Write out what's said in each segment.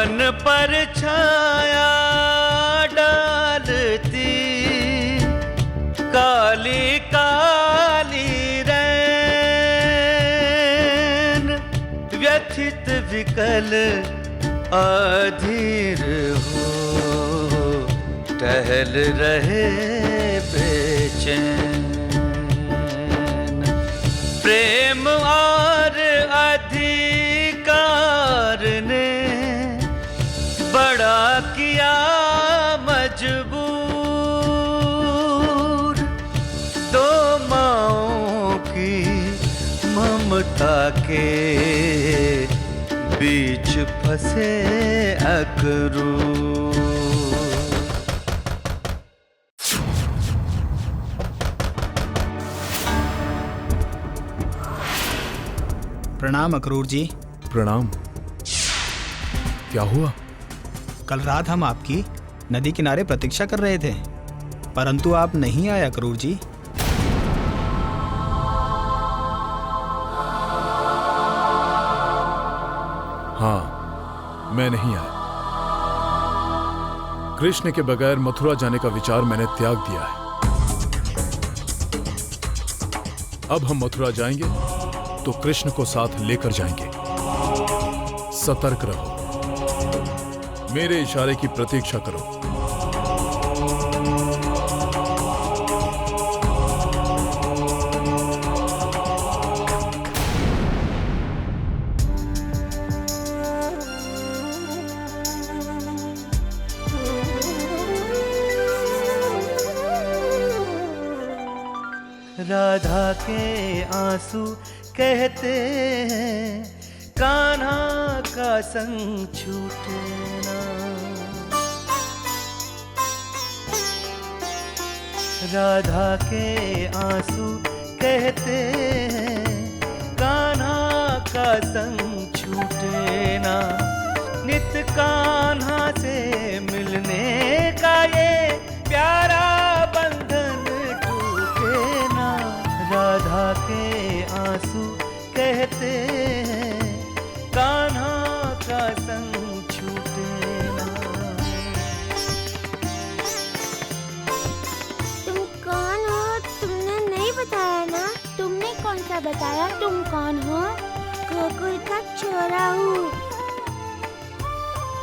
मन पर छाया डालती काली काली रैन, व्यथित विकल अधीर हो टहल रहे बेचैन। प्रेम और अधिकार ने बड़ा किया मजबूर, दो माँओं की ममता के बीच फंसे अक्रूर। प्रणाम अक्रूर जी। प्रणाम। क्या हुआ? कल रात हम आपकी नदी किनारे प्रतीक्षा कर रहे थे, परंतु आप नहीं आए अक्रूर जी। हाँ, मैं नहीं आया। कृष्ण के बगैर मथुरा जाने का विचार मैंने त्याग दिया है। अब हम मथुरा जाएंगे तो कृष्ण को साथ लेकर जाएंगे। सतर्क रहो, मेरे इशारे की प्रतीक्षा करो। राधा के आंसू कहते हैं कान्हा का संग छूटना। राधा के आंसू कहते हैं कान्हा का संग छूटना। नित कान्हा से मिलने का ये प्यारा बंधन टूटे ना। राधा के आंसू कहते हैं कान्हा का संग छूटे ना। तुम कौन हो? तुमने नहीं बताया ना। तुमने कौन सा बताया तुम कौन हो? गोकुल का छोरा हूँ,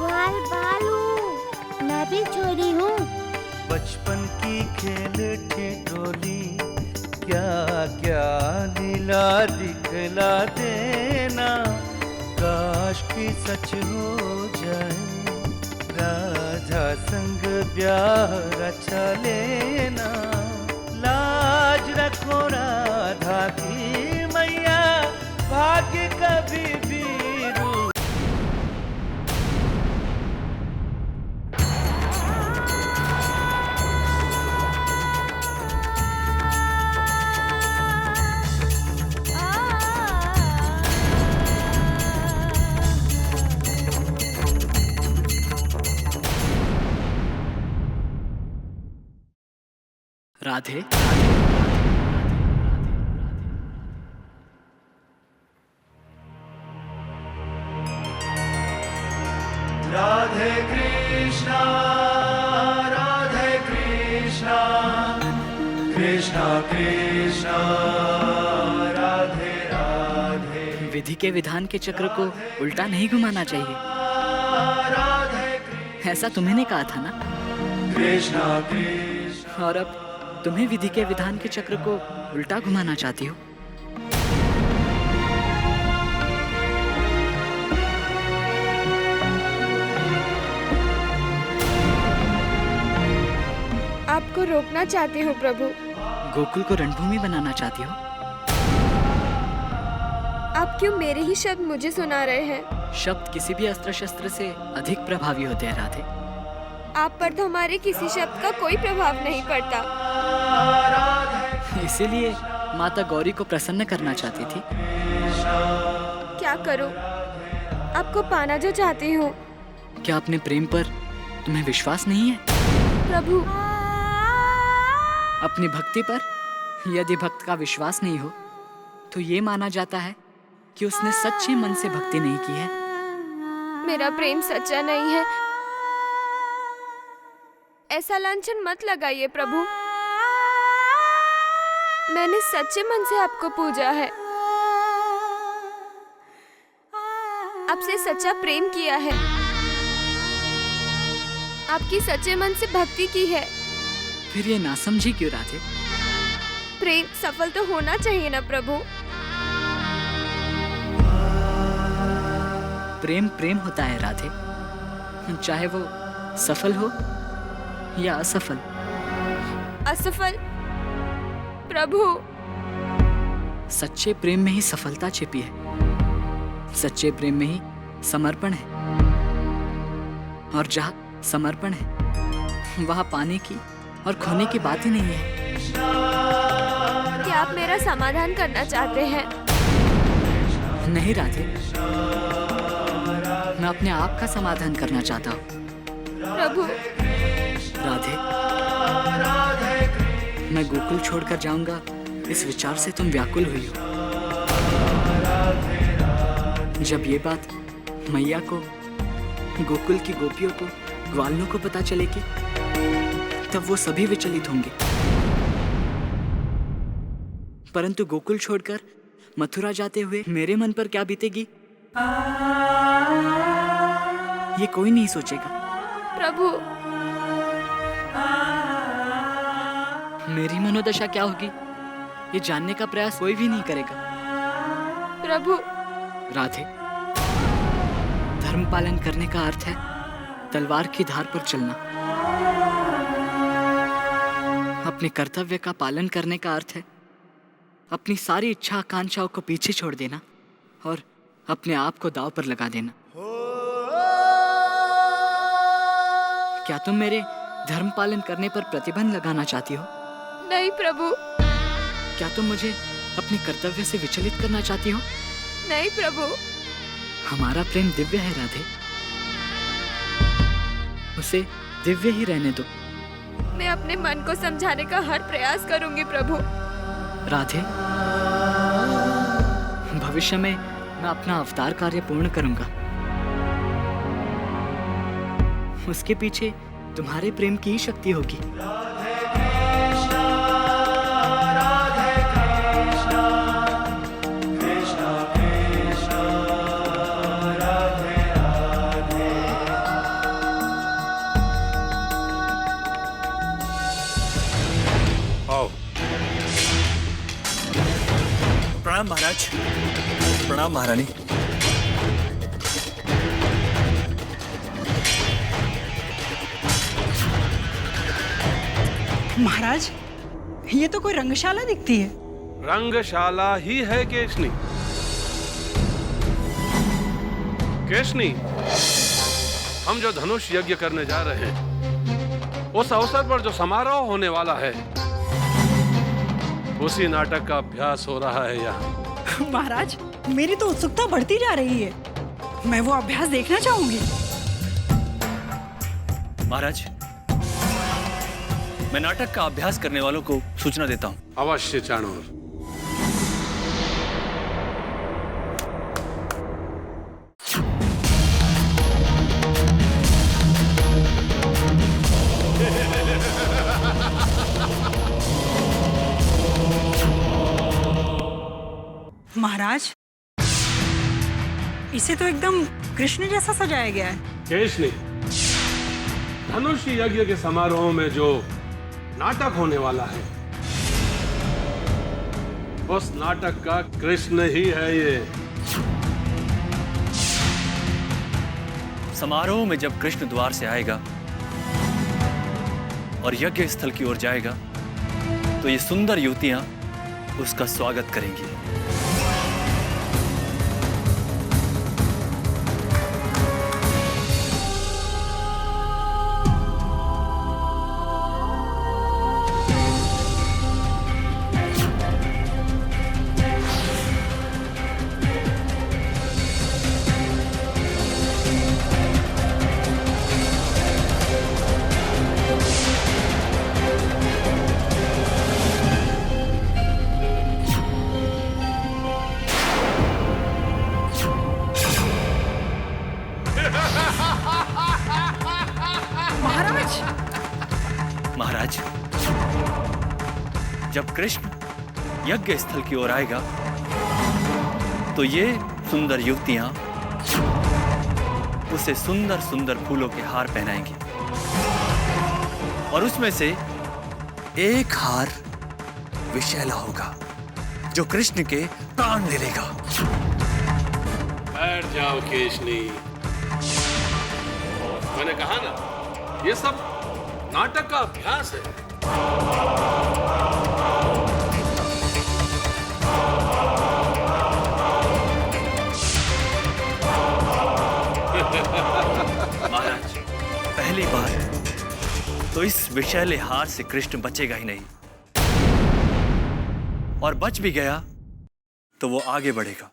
बाल बाल हूँ, मैं भी छोरी हूँ। बचपन की खेल ठिठोली क्या क्या लीला दिखला देना। काश की सच हो जाए राधा संग ब्याह रचा लेना। लाज रखो राधा की मैया, भाग्य कभी भी राधे। राधे कृष्णा राधे कृष्णा, कृष्णा कृष्णा राधे राधे। विधि के विधान के चक्र को उल्टा नहीं घुमाना चाहिए, ऐसा तुम्हें कहा था ना। कृष्णा कृष्णा। और अब तुम्हें विधि के विधान के चक्र को उल्टा घुमाना चाहती हो। आपको रोकना चाहती हूँ प्रभु। गोकुल को रणभूमि बनाना चाहती हो। आप क्यों मेरे ही शब्द मुझे सुना रहे हैं? शब्द किसी भी अस्त्र शस्त्र से अधिक प्रभावी होते हैं राधे। आप पर तो हमारे किसी शब्द का कोई प्रभाव नहीं पड़ता। इसीलिए माता गौरी को प्रसन्न करना चाहती थी। क्या करूं? आपको पाना जो चाहती हूँ। क्या अपने प्रेम पर तुम्हें विश्वास नहीं है? प्रभु, अपनी भक्ति पर यदि भक्त का विश्वास नहीं हो तो ये माना जाता है कि उसने सच्चे मन से भक्ति नहीं की है। मेरा प्रेम सच्चा नहीं है। ऐसा लांछन मत लगाइए प्रभु। मैंने सच्चे मन से आपको पूजा है, आपसे सच्चा प्रेम किया है, आपकी सच्चे मन से भक्ति की है। फिर ये नासमझी क्यों राधे? प्रेम सफल तो होना चाहिए ना प्रभु। प्रेम प्रेम होता है राधे, चाहे वो सफल हो या असफल। असफल प्रभु? सच्चे प्रेम में ही सफलता छिपी है, सच्चे प्रेम में ही समर्पण है, और जहाँ समर्पण है वहाँ पाने की और खोने की बात ही नहीं है। क्या आप मेरा समाधान करना चाहते हैं? नहीं राधे, मैं अपने आप का समाधान करना चाहता हूँ। प्रभु राधे, मैं गोकुल छोड़कर जाऊंगा इस विचार से तुम व्याकुल हुई हो। जब ये बात मैया को, गोकुल की गोपियों को, ग्वालों को पता चलेगी, तब वो सभी विचलित होंगे। परंतु गोकुल छोड़कर मथुरा जाते हुए मेरे मन पर क्या बीतेगी, ये कोई नहीं सोचेगा। प्रभु मेरी मनोदशा क्या होगी, ये जानने का प्रयास कोई भी नहीं करेगा। प्रभु राधे, धर्म पालन करने का अर्थ है तलवार की धार पर चलना। अपने कर्तव्य का पालन करने का अर्थ है अपनी सारी इच्छा आकांक्षाओं को पीछे छोड़ देना और अपने आप को दांव पर लगा देना। क्या तुम मेरे धर्म पालन करने पर प्रतिबंध लगाना चाहती हो? नहीं प्रभु। क्या तुम मुझे अपने कर्तव्य से विचलित करना चाहती हो? नहीं प्रभु। हमारा प्रेम दिव्य है राधे, उसे दिव्य ही रहने दो। मैं अपने मन को समझाने का हर प्रयास करूंगी प्रभु। राधे, भविष्य में मैं अपना अवतार कार्य पूर्ण करूंगा। उसके पीछे तुम्हारे प्रेम की ही शक्ति होगी। प्रणाम महाराज। प्रणाम महारानी। महाराज, ये तो कोई रंगशाला दिखती है। रंगशाला ही है केशनी। केशनी, हम जो धनुष यज्ञ करने जा रहे हैं, उस अवसर पर जो समारोह होने वाला है, उसी नाटक का अभ्यास हो रहा है यहाँ। महाराज, मेरी तो उत्सुकता बढ़ती जा रही है। मैं वो अभ्यास देखना चाहूंगी। महाराज, मैं नाटक का अभ्यास करने वालों को सूचना देता हूँ। अवश्य चाणूर। महाराज, इसे तो एकदम कृष्ण जैसा सजाया गया है। केशनी, धनुष यज्ञ के समारोह में जो नाटक होने वाला है, उस नाटक का कृष्ण ही है ये। समारोह में जब कृष्ण द्वार से आएगा और यज्ञ स्थल की ओर जाएगा, तो ये सुंदर युवतियां उसका स्वागत करेंगी। जब कृष्ण यज्ञ स्थल की ओर आएगा तो ये सुंदर युवतियां उसे सुंदर सुंदर फूलों के हार पहनाएंगी और उसमें से एक हार विषैला होगा जो कृष्ण के प्राण ले लेगा। बैठ जाओ केशनी। मैंने कहा ना, ये सब नाटक का अभ्यास है। महाराज, पहली बार तो इस विषैले हार से कृष्ण बचेगा ही नहीं, और बच भी गया तो वो आगे बढ़ेगा।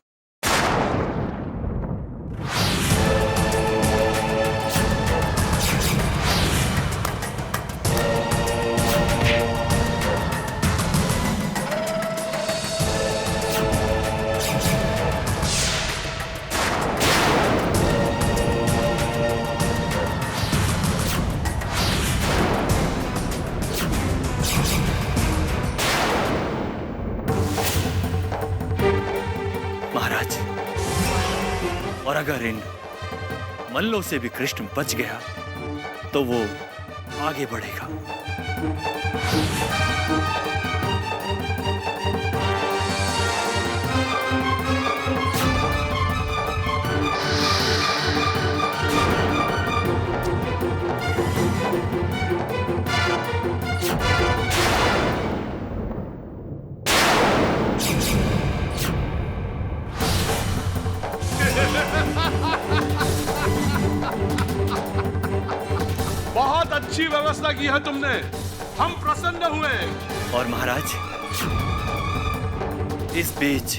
महाराज, और अगर इन मल्लों से भी कृष्ण बच गया तो वो आगे बढ़ेगा। बहुत अच्छी व्यवस्था की है तुमने, हम प्रसन्न हुए। और महाराज, इस बीच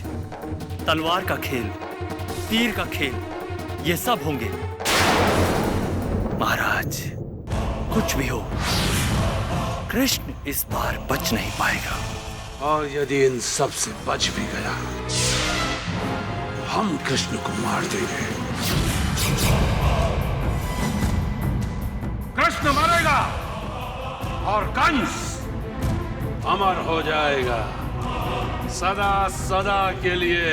तलवार का खेल, तीर का खेल, ये सब होंगे। महाराज, कुछ भी हो, कृष्ण इस बार बच नहीं पाएगा। और यदि इन सब से बच भी गया, हम कृष्ण को मार देंगे। कृष्ण मरेगा और कंस अमर हो जाएगा सदा सदा के लिए।